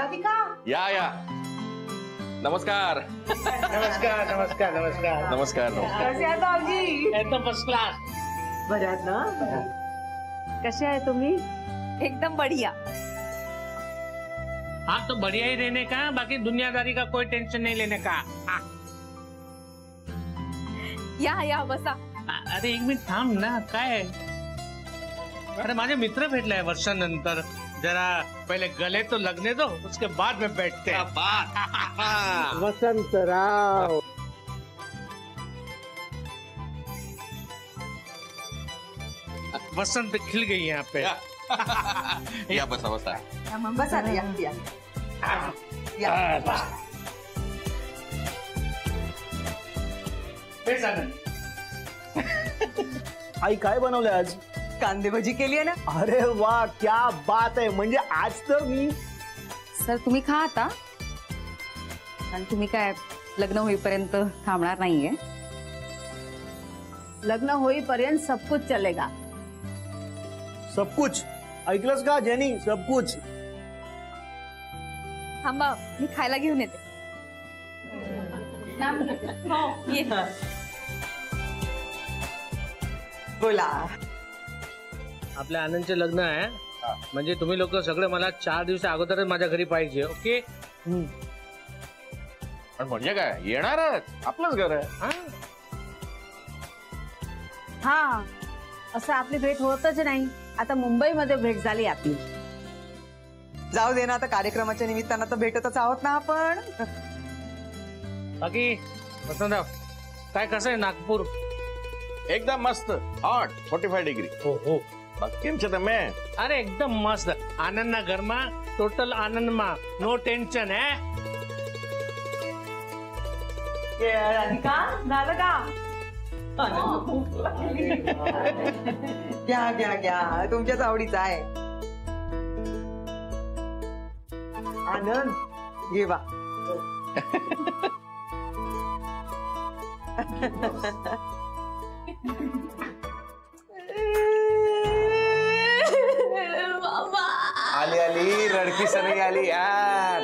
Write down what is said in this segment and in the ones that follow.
राधिका या नमस्कार नमस्कार नमस्कार नमस्कार नमस्कार कसे आहात भाऊजी? एकदम फर्स्ट क्लास. बरे आहात ना? कसे आहे तुम्ही? एकदम बढ़िया. हाँ तो बढ़िया ही रहने का, बाकी दुनियादारी का कोई टेंशन नहीं लेने का. या बसा. अरे एक मिनिट थांब ना. काय अरे माझे मित्र भेटले आहे वर्षानंतर. जरा पहले गले तो लगने दो, उसके बाद में बैठते हैं. वसंतराव वसंत खिल गई यहाँ पे. या बसा बसा. बसा या. आई काय बनवलंय आज? कांदे भजी केली आहे ना? अरे वा क्या बात आहे. म्हणजे आज तर मी सर तुम्ही खा आता. आणि तुम्ही काय लग्न होईपर्यंत थांबणार नाहीये? लग्न होईपर्यंत सब कुछ चलेगा. सब कुछ ऐकलंस का जेनी? सब कुछ. थांबा मी खायला घेऊन येते. ये. बोला. आपल्या आनंदचे लग्न आहे. म्हणजे तुम्ही लोक सगळे मला 4 दिवसा अगोदरच माझ्या घरी पाहिजे. ओके. पण म्हणजे काय येणारच आपलंच घर आहे. हा असं आपली भेट होतच नाही. आता मुंबईमध्ये भेट झाली आपली. जाऊ दे ना, आता कार्यक्रमाच्या निमित्तानं तर भेटतच आहोत ना आपण. बाकी वसंतराव काय कसं आहे नागपूर? एकदम मस्त हॉट 45 डिग्री. हो. केम છે તમે? अरे एकदम मस्त. आनंद ना घर में टोटल आनंद में नो टेंशन है. राधिका झालं का? घ्या तुमच्याच आवडीचा आहे. आनंद घे बा. आली आली रडकी सनई आली यार.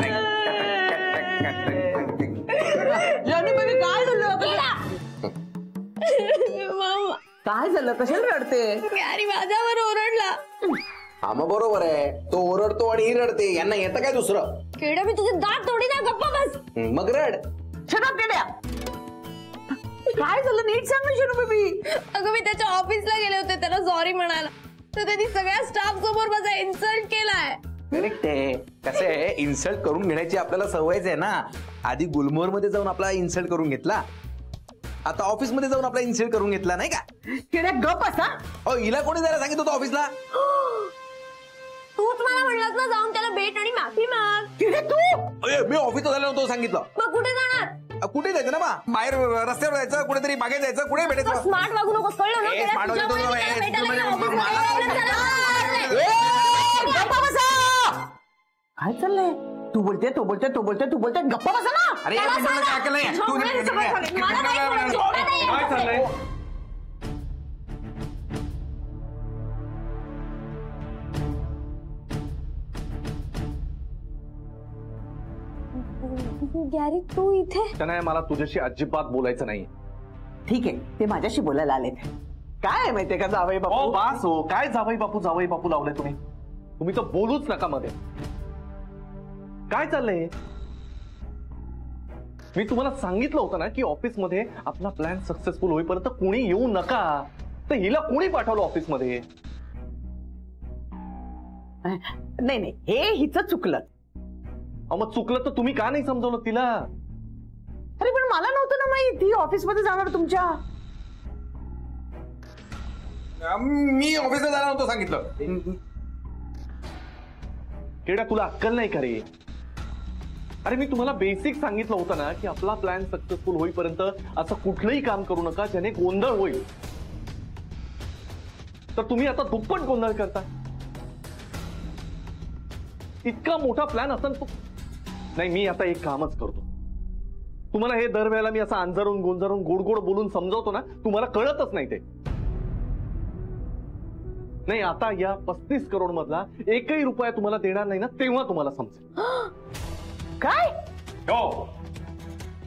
काय झालं? कशाला रडते? अरे माझ्यावर ओरडला. हा मग बरोबर आहे. तो ओरडतो आणि ही रडते. यांना येतं काय दुसरं? केडा मी तुझे दात तोडी ना. गप्पा बस. मग रड. काय झालं नीट सांग ना शरू बेबी. अगं मी त्याच्या ऑफिसला गेले होते त्याला सॉरी म्हणायला, तर त्यांनी सगळ्या स्टाफ समोर माझा इन्सल्ट केलाय. करेक्ट आहे. कसं आहे इन्सल्ट करून घेण्याची आपल्याला सवयच आहे ना. आधी गुलमोहर मध्ये जाऊन आपला इन्सल्ट करून घेतला, आता ऑफिस मध्ये जाऊन आपला इन्सल्ट करून घेतला नाही का? केड्या गप असा. हिला कोणी जायला सांगितलं होतं ऑफिसला? तूच मला म्हणलास ना जाऊन त्याला भेट आणि माफी माग. तू मी ऑफिसला झालं नव्हतं सांगितलं. मग कुठे जाणार? कुठे जायचं ना बा? बाहेर रस्त्यावर जायचं, कुठेतरी बागेत जायचं, कुठे भेटायचं? स्मार्ट वागू नकोस कळलं ना? काय चाललंय? तू बोलते गप्पा बसा ना. अरे काय चाललंय? गॅरी तू इथे? नाही, मला तुझ्याशी अजिबात बोलायचं नाही. ठीक आहे, ते माझ्याशी बोलायला आलेत. काय आहे माहितीये का जावई बापू? बास हो. काय जावई बापू लावले तुम्ही तर बोलूच नका मध्ये. काय चाललंय? मी तुम्हाला सांगितलं होतं ना की ऑफिस मध्ये आपला प्लॅन सक्सेसफुल होईपर्यंत कोणी येऊ नका. तर हिला कोणी पाठवलं ऑफिस मध्ये? नाही हे हिचं चुकलं. मग चुकलं तर तुम्ही का नाही समजवलं तिला? अरे पण मला नव्हतं ना माहिती ती ऑफिस मध्ये जाणार तुमच्या. मी ऑफिसला जाणार नव्हतं सांगितलं. केडा तुला अक्कल नाही का रे? अरे मी तुम्हाला बेसिक सांगितलं होतं ना की आपला प्लॅन सक्सेसफुल होईपर्यंत असं कुठलंही काम करू नका ज्याने गोंधळ होईल. तर तुम्ही आता दुप्पट गोंधळ करता. इतका मोठा प्लॅन असेल नाही. मी आता एक कामच करतो. तुम्हाला हे दरवेळेला मी असं अंजारून गोंजारून गोड गोड बोलून समजावतो ना, तुम्हाला कळतच नाही ते. नाही, आता या 35 करोड मधला एकही रुपया तुम्हाला देणार नाही ना, तेव्हा तुम्हाला समजेल. काय? हो.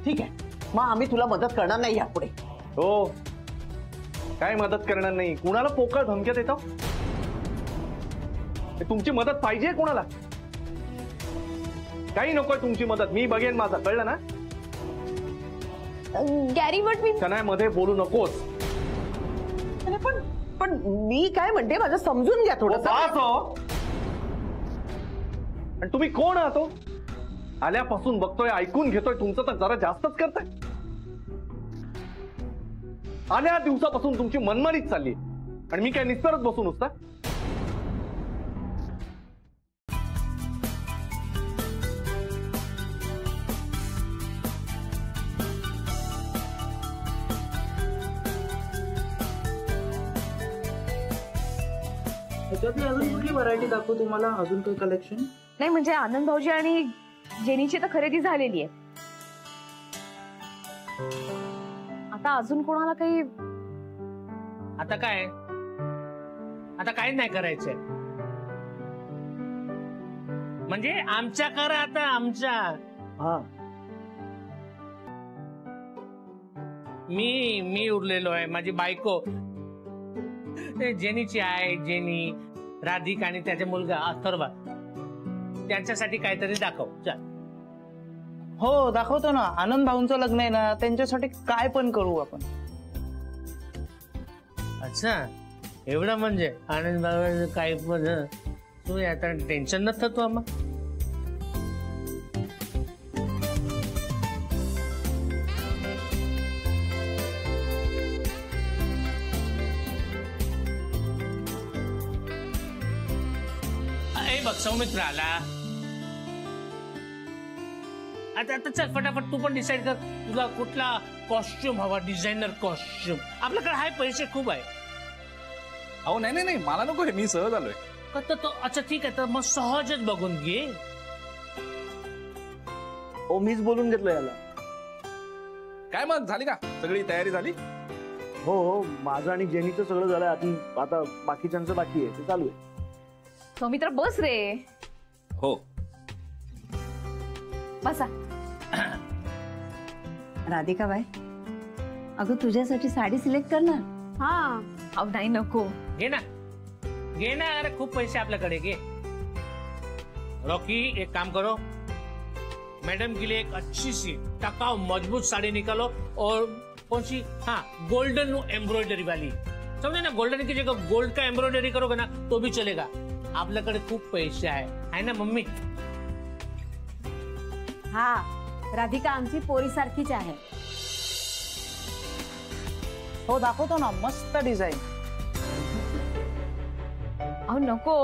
ठीक आहे, मग आम्ही तुला मदत करणार नाही यापुढे. हो, काय मदत करणार नाही. कुणाला पोकळ धमक्या देतो? तुमची मदत पाहिजे कोणाला? काही नकोय तुमची मदत, मी बघेन माझा, कळलं ना? गॅरी बट मी नाही मध्ये बोलू नकोस. अरे पण मी काय म्हणते, माझं समजून घ्या थोडं. आणि तुम्ही कोण आहात? आल्यापासून बघतोय, ऐकून घेतोय, तुमचं तर जरा जास्तच करताय. आल्या दिवसापासून तुमची मनमानीच चालली आणि मी काय निस्तरच बसून नुसता. त्याच्यातली अजून कुठली व्हरायटी दाखवू तुम्हाला? अजून काही कलेक्शन? नाही म्हणजे आनंद भाऊजी आणि जेनीची तर खरेदी झालेली आहे. आता अजून कोणाला काही आता काय? आता काही नाही करायचंय. म्हणजे आमच्या करा आता आमच्या. हा, मी उरलेलो आहे, माझी बायको जेनीची आहे, जेनी, राधिका आणि त्याचा मुलगा अथर्व, त्यांच्यासाठी काहीतरी दाखव. चल. हो दाखवतो ना. आनंद भाऊंचं लग्न आहे ना, त्यांच्यासाठी काय पण करू आपण. अच्छा, एवढं म्हणजे आनंद बाबा काही पण. तू आता टेन्शन नसतं तू आम्हा. बघ सौमित्र आला. आता चल फटाफट तू पण डिसाईड कर, तुला कुठला कॉस्ट्युम हवा, डिझायनर कॉस्ट्युम. आपल्याकडे हाय, पैसे खूप आहे. अहो नाही नाही, मला नको, मी सहज आलोय. अच्छा ठीक आहे, तर मग सहजच बघून घे. हो मीच बोलून घेतलं याला. काय मग झाली का सगळी तयारी झाली? हो हो, माझं आणि जेनीचं सगळं झालंय. आता बाकीच्यांचं बाकी आहे, ते चालू आहे. सौमित्र बस रे. हो. बसा. राधिका बाई, अगं तुझ्यासाठी साडी सिलेक्ट कर ना. हा. अहो नाही नको. घे ना, घे ना. अरे खूप पैसे आपल्याकडे, घे. रॉकी एक काम करो, मैडम के लिए एक अच्छी सी टकाऊ मजबूत साड़ी निकालो. और कौन सी? हाँ, गोल्डन एम्ब्रॉयडरी वाली. समझे ना, गोल्डन की जगह गोल्ड का एम्ब्रॉयडरी करोगे ना तो भी चलेगा. आपल्याकडे खूप पैसे आहे ना मम्मी? हा, राधिका आमची पोरी सारखीच आहे. हो दाखवतो ना, मस्त डिझाईन. अहो नको,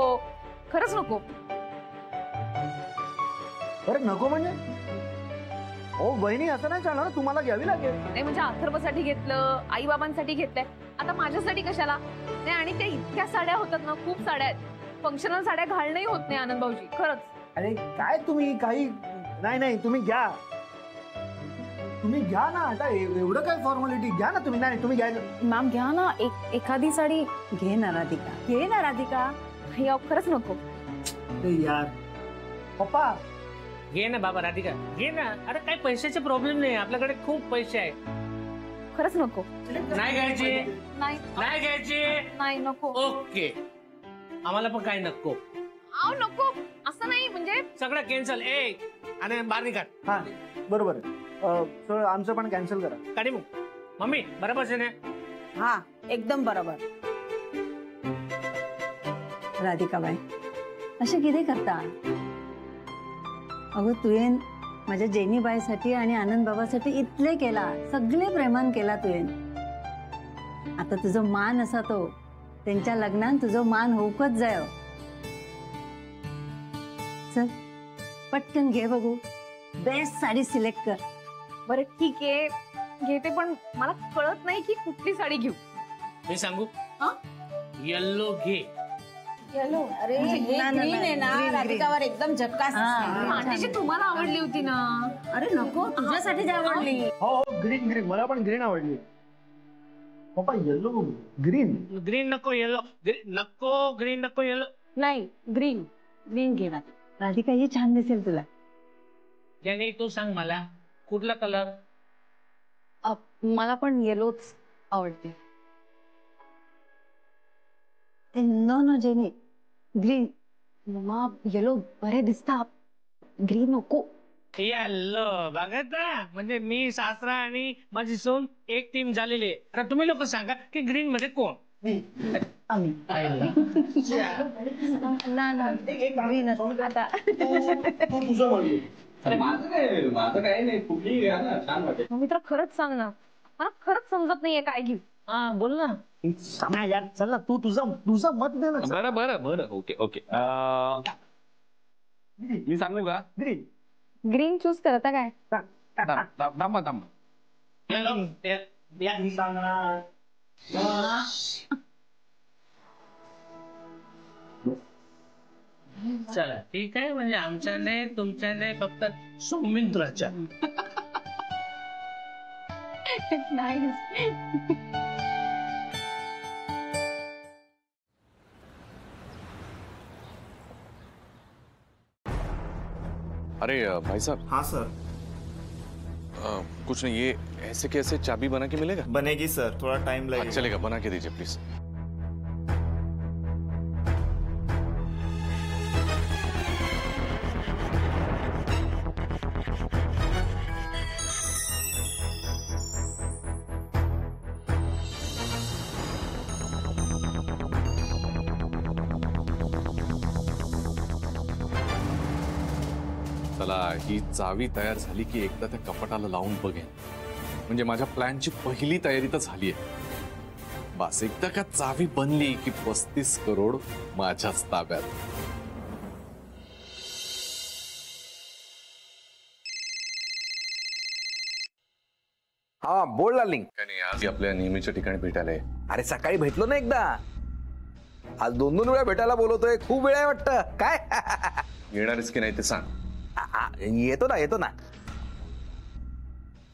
खरंच नको. अरे नको म्हणजे? हो बहिणी, असं नाही चालणार, तुम्हाला घ्यावी लागेल. नाही म्हणजे अथर्वसाठी घेतलं, आई बाबांसाठी घेतलंय, आता माझ्यासाठी कशाला? नाही आणि त्या इतक्या साड्या होतात ना, खूप साड्या आहेत. फंक्शनल साड्या घालणंही होत नाही आनंद भाऊजी, खरंच. अरे काय तुम्ही काही नाही, तुम्ही घ्या, तुम्ही घ्या ना. आता एवढं काय फॉर्मॅलिटी, घ्या ना तुम्ही. नाही तुम्ही घ्या. मॅम घ्या ना, एखादी साडी घे ना राधिका, घे ना राधिका. हे अहो, खरंच नको. यार पप्पा, घे ना बाबा, राधिका घे ना. अरे काही पैशाचे प्रॉब्लेम नाही, आपल्याकडे खूप पैसे आहे. खरंच नको. नाही घ्यायचे? नाही नाही घ्यायचे? नाही नको. ओके, आम्हाला पण काही नको. अहो नको, असं नाही म्हणजे. सगळं कॅन्सल. ए आणि बाहेर निघा. हा बरोबर आहे. सर आमचं पण कॅन्सल करा. काढी मग. मम्मी बरोबर आहे ना? हा एकदम बरोबर. राधिका बाई, असे किती करता? अगं तुयेन माझ्या जेनीबाईसाठी आणि आनंद बाबासाठी इतले केला, सगळे प्रेमान केला तुयेन. आता तुझं मान असा तो, त्यांच्या लग्नात तुझं मान होऊकच जाय. चल पटकन घे बघू, बेस्ट साडी सिलेक्ट कर. बरं ठीक आहे, घेते, पण मला कळत नाही की कुठली साडी घेऊ. मी सांगू? हा? येल्लो घे. येलो? अरे ग्रीन आहे ना, राधिकावर एकदम झक्कास. आंटीची तुम्हाला आवडली होती ना. अरे नको, तुझ्यासाठी आवडली. हो ग्रीन, मला पण ग्रीन आवडली. पप्पा येलो ग्रीन. ग्रीन नको येलो, नको ग्रीन नको येलो. नाही ग्रीन ग्रीन घेणार. राधिका हे छान दिसेल तुला. ज्याने तू सांग मला कुठला कलर. मला पण येलोच आवडते. No no Jenny green. मम्मा येलो बरे दिसता, ग्रीन नको. येल्लो बघत ना, म्हणजे मी सासरा आणि माझी सून एक टीम झालेली आहे. आता तुम्ही लोक सांगा की ग्रीन मध्ये कोण. आम्ही ग्रीन आता. माझं काय नाही, कुठली घ्या ना, छान वाटेल. मग मित्र खरंच सांग ना, मला खरंच समजत नाहीये काय घेऊ. हा बोल ना. नाही यार चल ना, तू तुझं मत दे ना. बरं बरं बरं, ओके ओके. मी सांगू का? ग्रीन. ग्रीन चूज करता काय. थांबा थांबा. मी सांगणार. चला ठीक आहे, म्हणजे आमच्या नाही तुमच्या नाही, फक्त सौमित्राच्या. अरे भाई साहब. हाँ सर. कुछ नहीं, ये ऐसे कैसे चाबी बना के मिलेगा? बनेगी सर, थोड़ा टाइम लगेगा. चलेगा, बना के दीजिए प्लीज. चला, ही चावी तयार झाली की एकदा त्या कपाटाला लावून बघेन, म्हणजे माझ्या प्लॅनची पहिली तयारी तर झाली आहे. बस एकदा का चावी बनली की 35 करोड माझ्याच ताब्यात. हा बोल डार्लिंग. आज आपल्या नेहमीच्या ठिकाणी भेटायला आहे. अरे सकाळी भेटलो ना एकदा, आज 2-2 वेळा भेटायला बोलवतोय. खूप वेळ आहे वाटतं. काय येणारच की नाही ते सांग. येतो ना.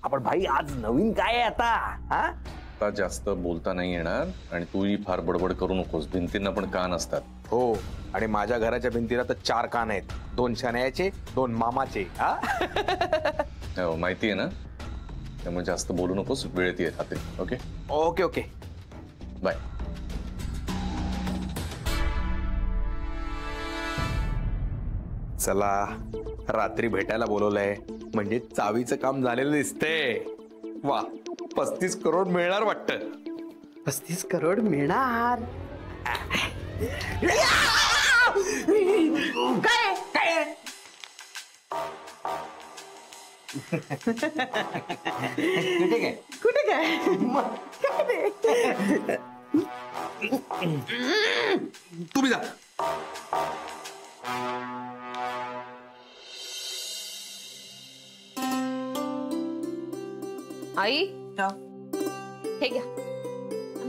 आपण भाई आज नवीन काय आहे आता. हा आता जास्त बोलता नाही येणार, आणि तूही फार बडबड करू नकोस. भिंतींना पण कान असतात. हो, आणि माझ्या घराच्या भिंतीला तर 4 कान आहेत. 2 शनायाचे, 2 मामाचे. हो, माहिती आहे ना, त्यामुळे जास्त बोलू नकोस. वेळेत ये खाते. Okay okay okay bye. चला, रात्री भेटायला बोलवलंय म्हणजे चावीचं काम झालेलं दिसतंय. वा, 35 करोड मिळणार वाटतं. 35 करोड मिळणार. काय काय कुठे काय तुम्ही जा. आई हे घ्या.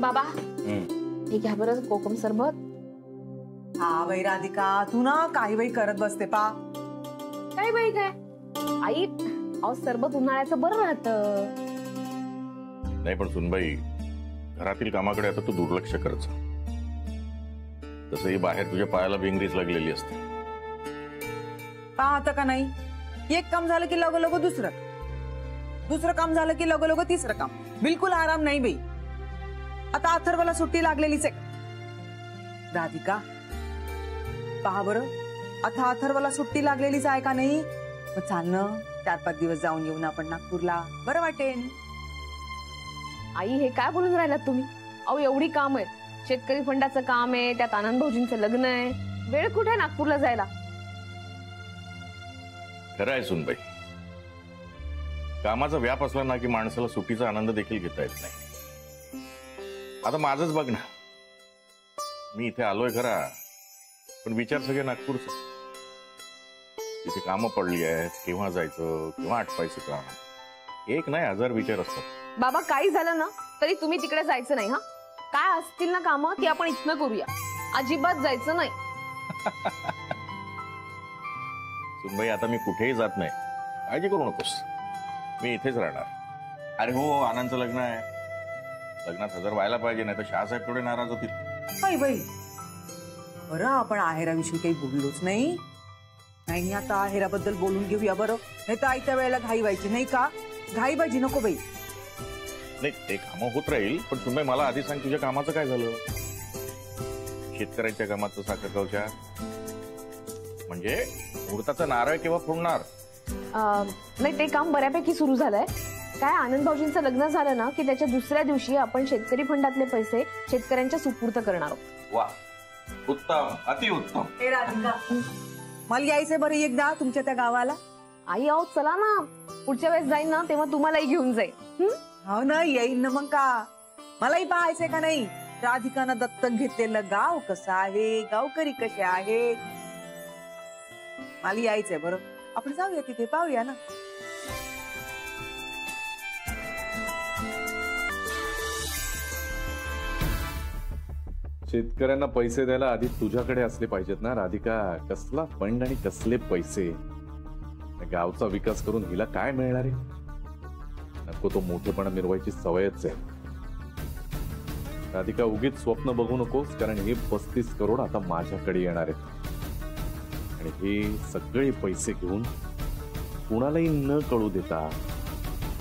बाबा हे घ्या बरं कोकम सरबत. हा बाई राधिका, तू ना काही बाई करत बसते पा. काय बाई काय आई, अहो सरबत उन्हाळ्याचं बरं राहतं. नाही पण सुनबाई, घरातील कामाकडे आता तू दुर्लक्ष करच. तसंही बाहेर तुझ्या पायाला भिंगरीच लागलेली असते. पाहता का नाही, एक काम झालं की लगो लगो दुसरं काम झालं की लगो लगो तिसरं काम. बिलकुल आराम नाही बाई. आता अथर्वला सुट्टी लागलेलीच आहे. राधिका पहा बरं, आता अथर्वला सुट्टी लागलेलीच आहे का नाही. मग चाल ना, 4-5 दिवस जाऊन येऊन आपण नागपूरला, बरं वाटेल. आई हे काय बोलून राहिलात तुम्ही. अहो एवढी काम आहे, शेतकरी फंडाचं काम आहे, त्यात आनंद भाऊजींचं लग्न आहे. वेळ कुठे आहे नागपूरला जायला. खरं आहे सुनबाई, कामाचा व्याप असला ना की माणसाला सुट्टीचा आनंद देखील घेता येत नाही. आता माझंच बघ ना, मी इथे आलोय खरा, पण विचार सगळे नागपूरचे. तिथे कामं पडली आहेत, केव्हा जायचं, केव्हा आटपायचं काम. एक नाही 1000 विचार असतात. बाबा काही झालं ना तरी तुम्ही तिकडे जायचं नाही. हा काय असतील ना कामं ती आपण इथनं करूया, अजिबात जायचं नाही. सुनबाई आता मी कुठेही जात नाही, काळजी करू नकोस. मी इथेच राहणार. अरे हो, आनंदचं लग्न आहे, लग्नात हजर व्हायला पाहिजे, नाही तर शहासाहेब थोडे नाराज होतील. बाई बाई, बरं आपण आहेराविषयी काही बोललोच नाही. नाही आता आहेराबद्दल बोलून घेऊया बरं. नाही तर आयत्या वेळेला घाई व्हायची नाही का? घाईबाजी नको बाई. नाही ते कामं होत राहील, पण तुम्ही मला आधी सांग तुझ्या कामाचं काय झालं? शेतकऱ्यांच्या कामाचं साखर कवचा म्हणजे मुहूर्ताचा नारळ केव्हा फोडणार? नाही ते काम बऱ्यापैकी सुरू झालंय. काय आनंद भाऊजींचं लग्न झालं ना की त्याच्या दुसऱ्या दिवशी आपण शेतकरी फंडातले पैसे शेतकऱ्यांच्या सुपूर्द करणार आहोत. वा, उत्तम, अतिउत्तम. ए राधिका, मला यायचंय बरं एकदा तुमच्या त्या गावाला. आई आहो चला ना, पुढच्या वेळेस जाईन ना तेव्हा तुम्हालाही घेऊन जाईल. हो ना, येईन ना मग. का मलाही पाहायचंय का नाही राधिकानं दत्तक घेतलेलं गाव कसं आहे, गावकरी कसे आहेत. मला यायचंय बरं. आपण जाऊया तिथे, पाहूया ना. शेतकऱ्यांना पैसे द्यायला आधी तुझ्याकडे असले पाहिजेत ना राधिका. कसला फंड आणि कसले पैसे? गावचा विकास करून हिला काय मिळणार आहे? नको तो मोठेपणा मिरवायची सवयच आहे. राधिका उगीच स्वप्न बघू नकोस, कारण हे 35 करोड आता माझ्याकडे येणार आहेत आणि हे सगळे पैसे घेऊन कुणालाही न कळू देता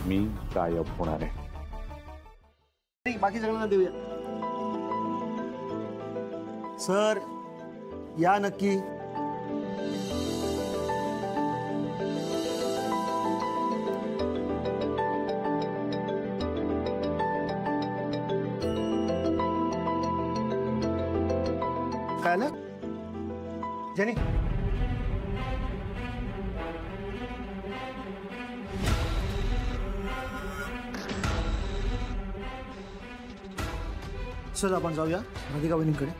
मी गायब होणार आहे. बाकी सगळ्यांना देऊया. सर या नक्की. काय ना जेनी, चल आपण जाऊया राधिका वहिनींकडे.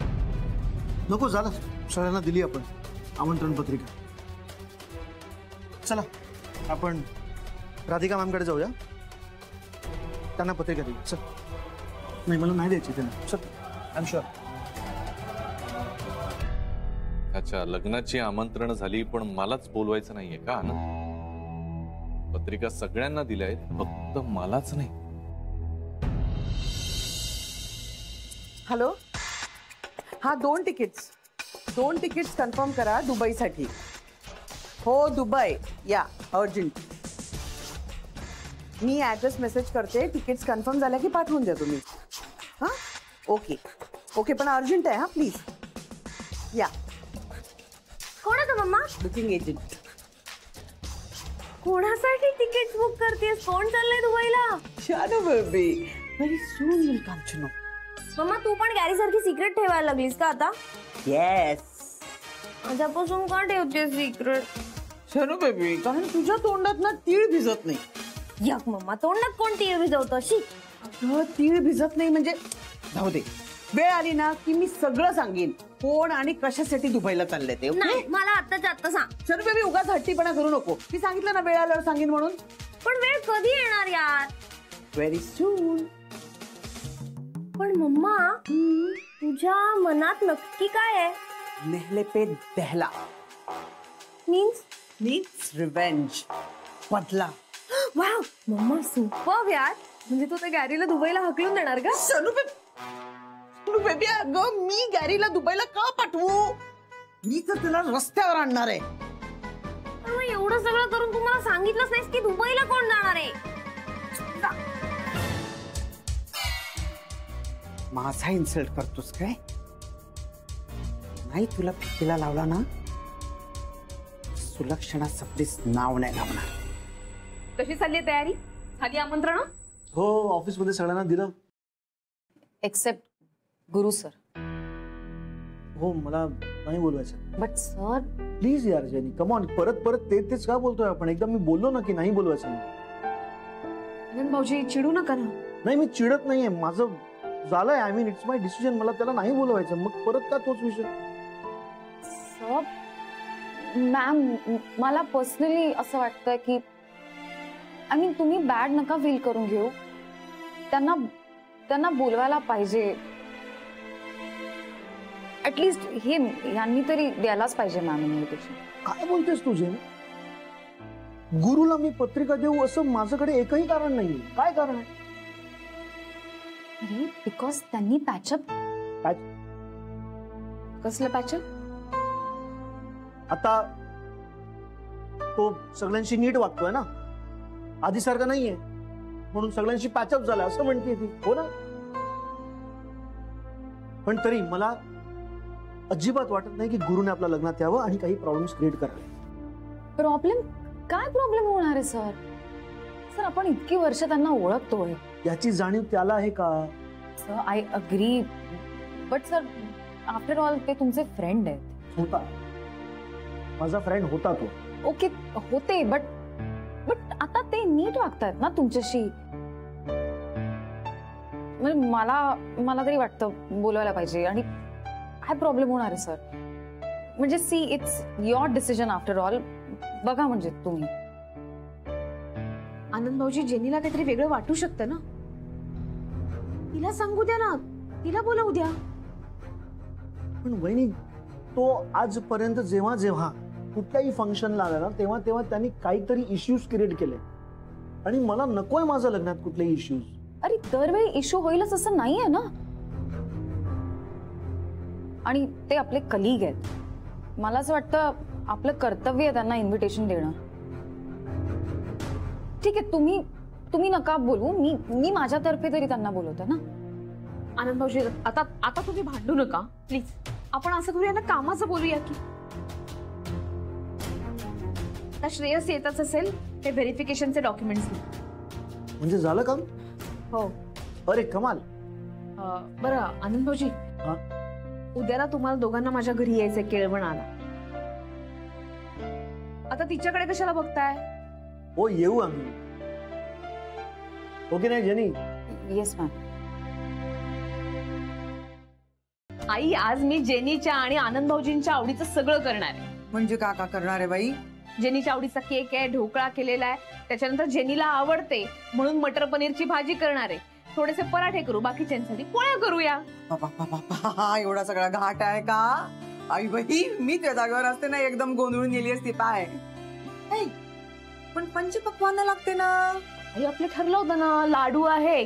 नको झालं, सगळ्यांना दिली आपण आमंत्रण पत्रिका. चला आपण राधिका मॅमकडे जाऊया, त्यांना पत्रिका देऊ. चल. नाही मला नाही द्यायची त्यांना. चल, आय एम शुअर. अच्छा, लग्नाची आमंत्रण झाली पण मलाच बोलवायचं नाहीये का ना? पत्रिका सगळ्यांना दिल्या आहेत, फक्त मलाच नाही. हॅलो, हा 2 तिकीट्स कन्फर्म करा दुबईसाठी. हो दुबई या, अर्जंट. मी ऍड्रेस मेसेज करते. तिकीट्स कन्फर्म झाल्या की पाठवून द्या तुम्ही. हा ओके ओके, पण अर्जंट आहे हा, प्लीज या. कोण आहे मम्मा? Booking agent. कोणासाठी तिकीट बुक करतेस? कोण चाललंय दुबईला? Shano baby, very soon will come to know. Mamma तू पण गॅरी सारखी सिक्रेट ठेवायला लागलीस का आता? येस. माझ्यापासून का ठेवतेस सिक्रेट? शानो बेबी, कारण तुझ्या तोंडात ना तीळ भिजत नाही. यक मम्मा, तोंडात कोण तीळ भिजवतं? अशी तीळ भिजत नाही म्हणजे जाऊ दे. वेळ आली ना की मी सगळं सांगेन कोण आणि कशासाठी दुबईला चालले ते. नाही, मला आत्ताच्या आत्ता सांग. शानो बेबी, उगाच हट्टीपणा करू नको. मी सांगितलं ना वेळ आल्यावर सांगेन म्हणून. पण वेळ कधी येणार यार? Very soon. पण मम्मा, तुझ्या मनात नक्की काय आहे? नेहले पे दहला मीन्स रिवेंज, बदला. वाव मम्मा, सुपर यार. म्हणजे तू त्या गॅरीला दुबईला हकलून देणार का? शानो बेबी, अगं मी गॅरीला दुबईला का पाठवू? मी तर तुला रस्त्यावर आणणार आहे. पण मग एवढं सगळं करून तू मला सांगितलंच नाहीस की दुबईला कोण जाणार आहे? माझा इन्सल्ट करतोस काय? नाही तुला फिकीला लावला ना, सुलक्षणा सप्लीस नाव नाही लावणार. कशी चालली तयारी? झाली आमंत्रण? हो, ऑफिस मध्ये सगळ्यांना दिलं. एक्सेप्ट गुरु सर. हो, मला नाही बोलवायचं. बट सर प्लीज यार जेनी, कम ऑन. परत परत तेच का बोलतोय आपण? एकदा मी बोललो ना की नाही बोलवायचं. आनंद भाऊजी चिडू नका ना. नाही, मी चिडत नाहीये. माझं झालंय. I mean it's my decision. मला त्याला नाही बोलवायचं. मग परत का तोच विषय? सर, मॅम मला पर्सनली असं वाटतंय की आय मीन तुम्ही बॅड नका फील करून घेऊ. त्यांना बोलवायला पाहिजे. ऍटलीस्ट हे यांनी तरी द्यायलाच पाहिजे मॅम इन्व्हिटेशन. काय बोलतेस तू जेनी? गुरुला मी पत्रिका देऊ असं माझ्याकडे एकही कारण नाही. काय कारण आहे? अरे बिकॉज त्यांनी पॅचअप. कसलं पॅचअप? आता तो सगळ्यांशी नीट वागतोय ना, आधीसारखा नाहीये, म्हणून सगळ्यांशी पॅचअप झाला असं म्हणते ती. हो ना? पण तरी मला अजिबात वाटत नाही की गुरुने आपल्या लग्नात यावं आणि काही प्रॉब्लेम्स क्रिएट करावे. प्रॉब्लेम? काय प्रॉब्लेम होणार आहे सर? सर आपण इतकी वर्ष त्यांना ओळखतोय. याची जाणीव त्याला आहे का? Sir I agree, but sir after all ते तुमचे फ्रेंड आहेत. होता, माझा फ्रेंड होता तो. ओके होते, बट आता ते नीट वागतायत ना तुमच्याशी. म्हणजे मला तरी वाटतं बोलायला पाहिजे. आणि काय प्रॉब्लेम होणार आहे सर? म्हणजे see it's your decision after all. बघा म्हणजे तुम्ही. आनंद भाऊजी, जेनीला काहीतरी वेगळं वाटू शकतं ना, तिला सांगू द्या ना, तिला बोलवू द्या. पण वहिनी, तो आजपर्यंत जेव्हा जेव्हा कुठल्याही फंक्शनला आला ना, तेव्हा तेव्हा त्यांनी काहीतरी इश्यूज क्रिएट केले आणि मला नकोय माझं लग्नात कुठलेही इश्यूज. अरे दरवेळी इश्यू होईलच असं नाहीये ना. आणि ते आपले कलीग आहेत. मला असं वाटतं आपलं कर्तव्य आहे त्यांना इन्व्हिटेशन देणं. ठीक आहे, तुम्ही नका बोलू, मी माझ्यातर्फे तरी त्यांना बोलवते ना. आनंद भाऊजी, आता तुम्ही भांडू नका प्लीज. आपण असं करूया ना, कामाचं बोलूया की. आता श्रेयस येतच असेल, ते व्हेरिफिकेशनचे डॉक्युमेंट्स. म्हणजे झालं काम? हो. अरे कमाल. बरं आनंद भाऊजी, उद्याला तुम्हाला दोघांना माझ्या घरी यायचंय केळवणाला. आता तिच्याकडे कशाला बघताय? हो येऊ आम्ही. ओके नाही जेनी? Yes ma'am. आई, आज मी जेनीच्या आणि आनंद भाऊजींच्या आवडीचं सगळं करणार आहे. म्हणजे का करणार आहे बाई? जेनीच्या आवडीचा केक आहे, ढोकळा केलेला आहे. त्याच्यानंतर जेनीला आवडते म्हणून मटर पनीरची भाजी करणार आहे. थोडेसे पराठे करू, बाकीच्यांसाठी पोळ्या करूया. एवढा सगळा घाट आहे का? आई बाई, मी त्या जागेवर असते ना एकदम गोंधळून गेली असती. पाय पण पंचपक्वान्न लागते ना. आई आपलं ठरलं होतं ना, लाडू आहे,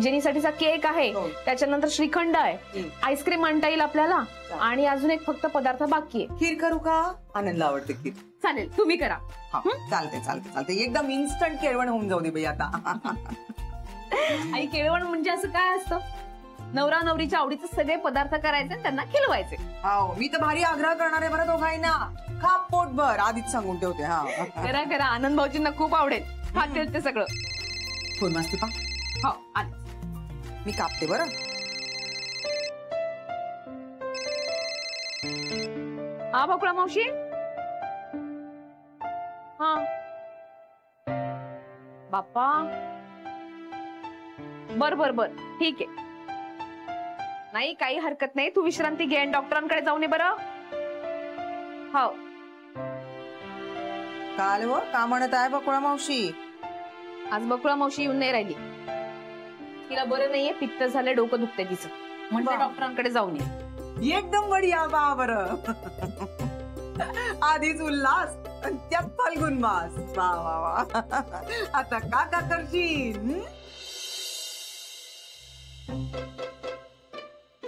जेनीसाठीचा केक आहे, त्याच्यानंतर श्रीखंड आहे, आईस्क्रीम आणता येईल आपल्याला, आणि अजून एक फक्त पदार्थ बाकी आहे. खीर करू का? आनंदला आवडते खीर. चालेल, तुम्ही करा. चालते. एकदम इन्स्टंट केळवण होऊन जाऊ दे बाई आता. आई, केळवण म्हणजे असं काय असतं? नवरा नवरीच्या आवडीचे सगळे पदार्थ करायचे, त्यांना खिलवायचे. हो, मी तर भारी आग्रह करणार आहे बरं दोघांना. खा पोटभर, आधीच सांगून ठेवते. हा करा. आनंद भाऊजींना खूप आवडेल, खातील ते सगळं. फोन वाजते पा. हो आले, मी कापते बरं. हा बकुळा मावशी. हा बाप्पा, बर ठीक आहे. नाही काही हरकत नाही, तू विश्रांती घे आणि डॉक्टरांकडे जाऊन ये बरं. हो. काल हो का म्हणत आहे बकुळा मावशी? आज बकुळा मावशी येऊन नाही राहिली. तिला बरं नाहीये, पित्त झालंय, डोकं दुखतंय तिचं, म्हणजे डॉक्टरांकडे जाऊन ये. एकदम बढिया बा. बरं आधीच उल्हास आणि त्यात फाल्गुन मास. वा वा वा. आता का करशील?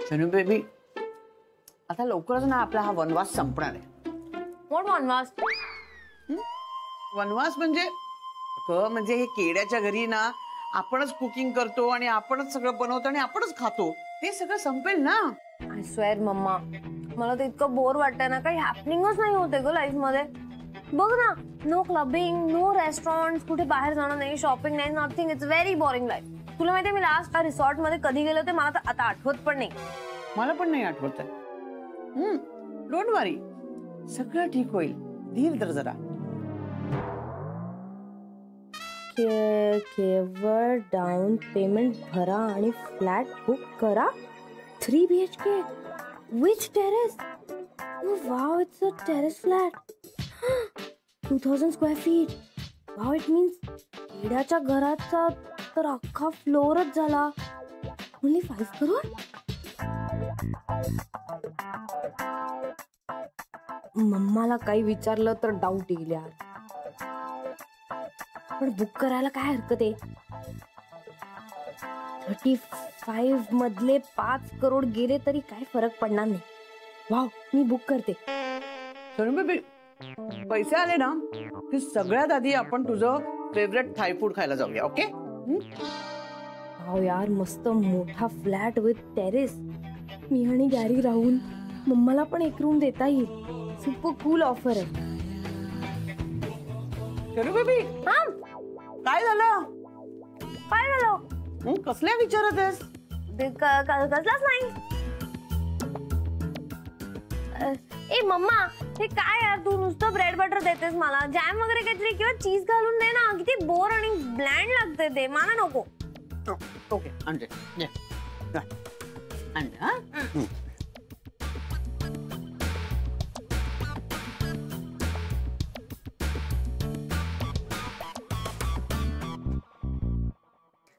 शनू बेबी, आता लवकरच ना आपला हा वनवास संपणार आहे. कोण वनवास? वनवास म्हणजे हे केड्याच्या घरी ना आपणच कुकिंग करतो आणि आपणच सगळं बनवतो आणि आपणच खातो, ते सगळं संपेल ना. आय स्वेअर मम्मा, मला तर इतकं बोर वाटतंय ना, काही हॅपनिंगच नाही होते ग लाईफ मध्ये. बघ ना, नो क्लबिंग, नो रेस्टॉरंट, कुठे बाहेर जाणं नाही, शॉपिंग नाही, nothing. It's very boring life. तुला माहितीये मी लास्ट रिसॉर्ट मध्ये कधी गेले होते? मला तर आता आठवत पण नाही. मला पण नाही आठवत आहे. डोंट वरी, सगळं ठीक होईल. धीर धर जरा. केवळ डाऊन पेमेंट भरा आणि फ्लॅट बुक करा. 3 BHK with terrace. Wow, it's a terrace flat. 2000 square feet. Wow, it means खेड्याच्या घराचा तर अख्खा फ्लोअरच झाला. ओन्ली 5 करोड. मम्माला काही विचारलं तर डाऊट येईल यार. पण बुक करायला काय हरकत आहे? 5 मधले 5 करोड गेले तरी काय फरक पडणार नाही. वाव, मी बुक करते. बेबी, पैसे आले ना की सगळ्यात आधी आपण तुझं फेवरेट थाय फूड खायला जाऊया. ओके? वाव यार, मस्त मोठा फ्लॅट विथ टेरेस. मी आणि गॅरी राहून मम्माला पण एक रूम देता येईल. सुपर कूल ऑफर आहे. बेबी, काय झालं? काय झालं? कसल्या विचारत आहेस? कसलाच नाही. ए मम्मा, हे काय यार, तू नुसतं ब्रेड बटर देतेस मला. जॅम वगैरे काहीतरी किंवा चीज घालून दे ना. किती बोर आणि ब्लँड लागते ते. मला नको. ओके, आणते.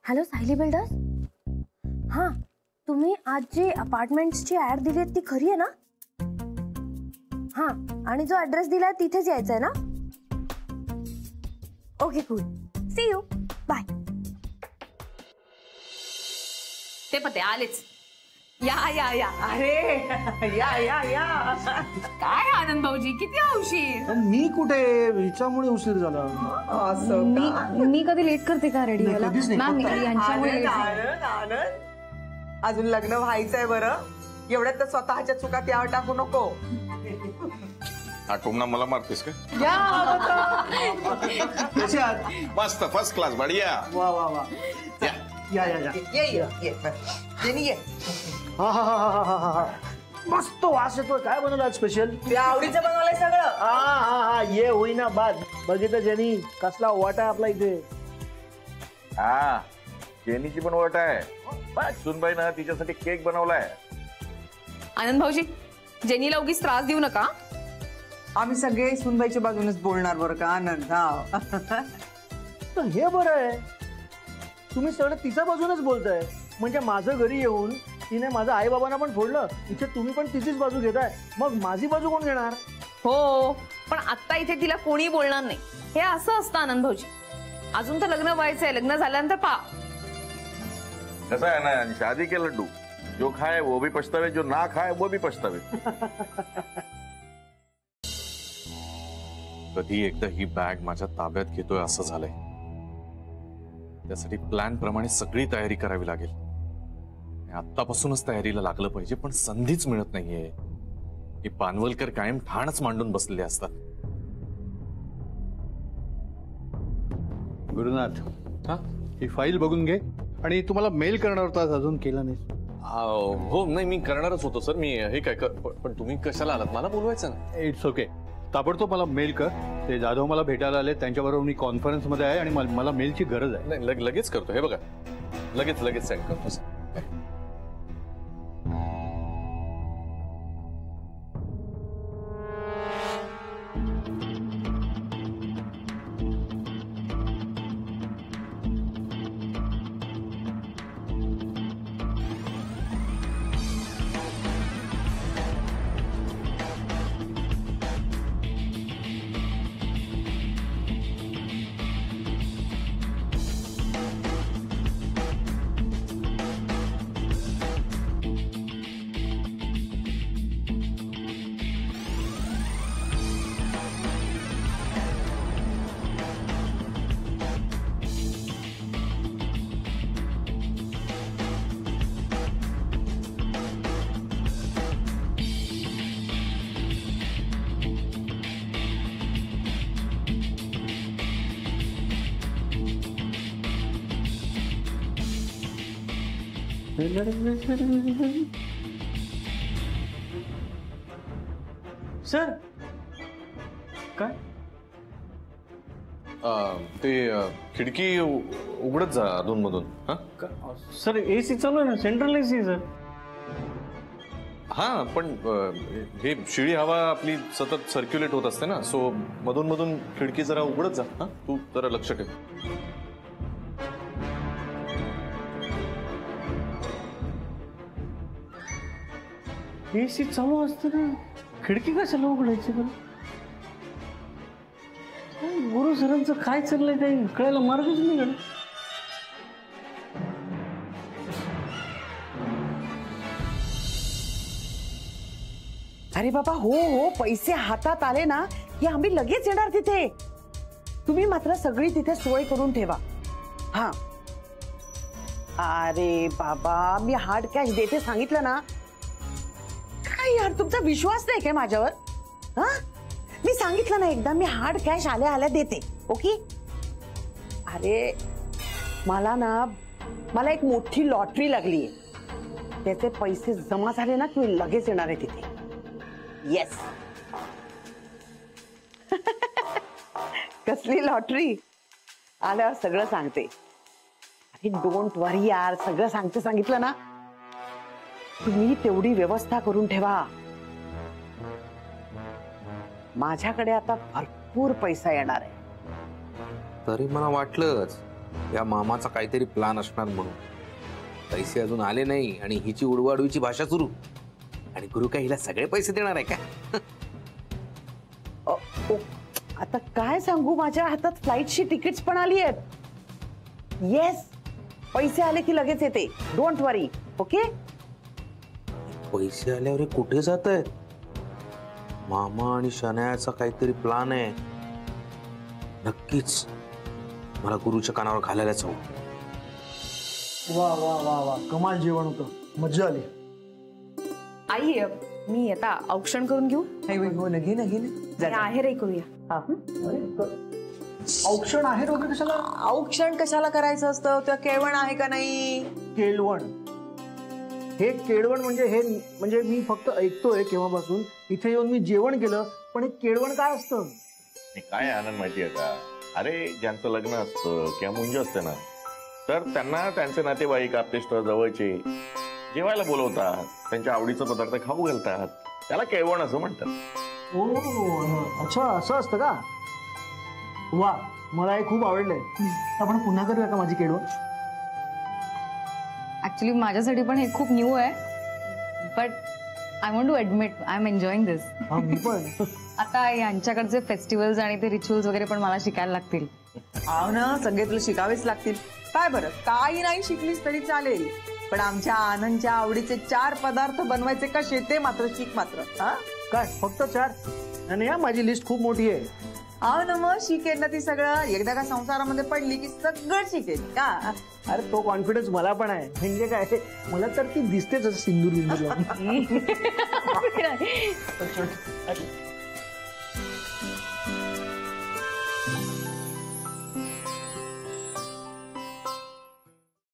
Hello Sayali builders. हा, तुम्ही आज जी अपार्टमेंटची ऍड दिली ती खरी आहे ना? हा, आणि जो ऍड्रेस दिलाय तिथेच यायचंय ना? Okay, cool. See you. Bye. ते पते आलेच. या या या. अरे या या या. काय आनंद भाऊजी, किती उशीर. मी कुठे? हिच्यामुळे उशीर झाला. मी कधी लेट करते का रेडी व्हायला? मॅम, यांच्यामुळे आनंद, अजून लग्न व्हायचंय बरं. एवढ्यात तर स्वतःच्या चुका त्यावर टाकू नको. हा टोमना मला मारतेस का? मस्त, फर्स्ट क्लास, बढिया. वा वा वा. या या या. ये. हा. मस्त वास येतोय. काय बनवलं आज स्पेशल? आवडीचं बनवलंय सगळं. हा ये होईना बाद. बघितलं जेनी, कसला वाटा आहे आपला इथे. हा, जेनीची पण वाट आहे. सुनबाई ना तिच्यासाठी केक बनवलाय. आनंद भाऊजी, जेनीला उगीच त्रास देऊ नका. आम्ही सगळे सुनबाईच्या बाजूनेच बोलणार बरं का आनंद. हे बरं आहे, तुम्ही सगळं तिच्या बाजूनच बोलताय. म्हणजे माझं घरी येऊन तिने माझ्या आई बाबांना पण फोडलं. इथे तुम्ही पण तिचीच बाजू घेताय. मग माझी बाजू कोण घेणार? हो, पण आता इथे तिला कोणी बोलणार नाही. हे असं असतं आनंद भाऊजी. अजून तर लग्न व्हायचंय. लग्न झाल्यानंतर कसं आहे ना, शादी के लड्डू, जो खाए वो भी पछतावे, जो ना खाए वो भी पछतावे. कधी एकदा ही बॅग माझ्या ताब्यात घेतोय असं झालंय. त्यासाठी प्लॅन प्रमाणे सगळी तयारी करावी लागेल. आत्तापासूनच तयारीला लागलं पाहिजे, पण संधीच मिळत नाहीये. हे पानवलकर कायम ठाणच मांडून बसलेले असतात. गुरुनाथ, हा, ही फाईल बघून घे. आणि तुम्हाला मेल करणार होता, अजून केलं नाही. हो, नाही, मी करणारच होतो सर. मी हे काय पण तुम्ही कशाला आलात? मला बोलवायचं ना. It's okay. ताबडतोब मला मेल कर. ते जाधव मला भेटायला आले, त्यांच्याबरोबर मी कॉन्फरन्समध्ये आहे आणि मला मेलची गरज आहे. नाही, लगेच करतो. हे बघा, लगेच सेंड करतो सर. सर काय ते खिडकी उघडत जा अधून मधून. सर एसी चालू आहे ना, सेंट्रल एसी सर. हा, पण हे शिळी हवा आपली सतत सर्क्युलेट होत असते ना, सो मधून मधून खिडकी जरा उघडत जा. हा, तू जरा लक्ष ठेव. एसी चालू असताना खिडकी कशाला उघडायची बरं? गुरु सरांचं काय चाललंय काही कळायला मार्गच नाही. अरे बाबा हो हो, पैसे हातात आले ना की आम्ही लगेच येणार तिथे. तुम्ही मात्र सगळी तिथे सोय करून ठेवा. हा. अरे बाबा, मी हार्ड कॅश देते सांगितलं ना. काय यार, तुमचा विश्वास नाही काय माझ्यावर? हा, मी सांगितलं ना एकदा, मी हार्ड कॅश आल्या आल्या देते. ओके. अरे मला एक मोठी लॉटरी लागली. त्याचे पैसे जमा झाले ना की लगेच येणार आहे तिथे. येस. कसली लॉटरी? आल्यावर सगळं सांगते. अरे डोंट वरी यार, सगळं सांगितलं ना. तुम्ही तेवढी व्यवस्था करून ठेवा. माझ्याकडे आता भरपूर पैसा येणार आहे. तरी मला वाटलंच या मामाचा काहीतरी प्लान असणार म्हणून. पैसे अजून आले नाही आणि हिची उडवाडवीची भाषा सुरू. आणि गुरु काय हिला सगळे पैसे देणार आहे का? आता काय सांगू, माझ्या हातात फ्लाईटची तिकीट्स पण आली आहेत. येस, पैसे आले की लगेच येते. Don't worry. ओके. पैसे आल्यावर कुठे जात आहेत? मामा आणि शनायाचा काहीतरी प्लान आहे. नक्कीच मला गुरुच्या कानावर घालायलाच हवं. वा वा वा वा, कमाल जेवण होतं, मज्जा आली. आई, मी आता औक्षण करून घेऊ. हो ना, घे ना घे ना. आहे रे, करूया. औक्षण आहे वगैरे कशाला? औक्षण कशाला करायचं असतं? त्या केळवण आहे का नाही? केळवण, हे केळवण म्हणजे मी फक्त ऐकतोय केव्हापासून. इथे येऊन मी जेवण केलं, पण हे केळवण काय असतं? काय आनंद माहितीये का? अरे ज्यांचं लग्न असतं किंवा मुंज असते ना, तर त्यांना त्यांचे नातेवाईक आपतेष्ट जवळचे जेवायला बोलवतात, त्यांच्या आवडीचं पदार्थ खाऊ घालतात. त्याला केळवण असं म्हणतात. ओ अच्छा, असं असतं का? वा, मला हे खूप आवडलंय. आपण पुन्हा करूया का माझी केळवण? ऍक्च्युली माझ्यासाठी पण हे खूप न्यू आहे, but I want to admit I am enjoying this. मी पण. आता यांच्याकडचे फेस्टिवल्स आणि ते रिच्युअल्स वगैरे पण मला शिकायला लागतील. हो ना, सगळे तुला शिकावेच लागतील. काय बरं, काही नाही शिकलीस तरी चालेल, पण आमच्या आनंदच्या आवडीचे 4 पदार्थ बनवायचे कसे ते मात्र शिक मात्र. हा काय, फक्त 4? आणि या माझी लिस्ट खूप मोठी आहे. हो ना, मग शिकेल ना ती सगळं. एकदा का संसारामध्ये पडली की सगळं शिकेल का? अरे तो कॉन्फिडन्स मला पण आहे. म्हणजे काय, मला तर ती दिसतेच सिंदूर बिंदूर.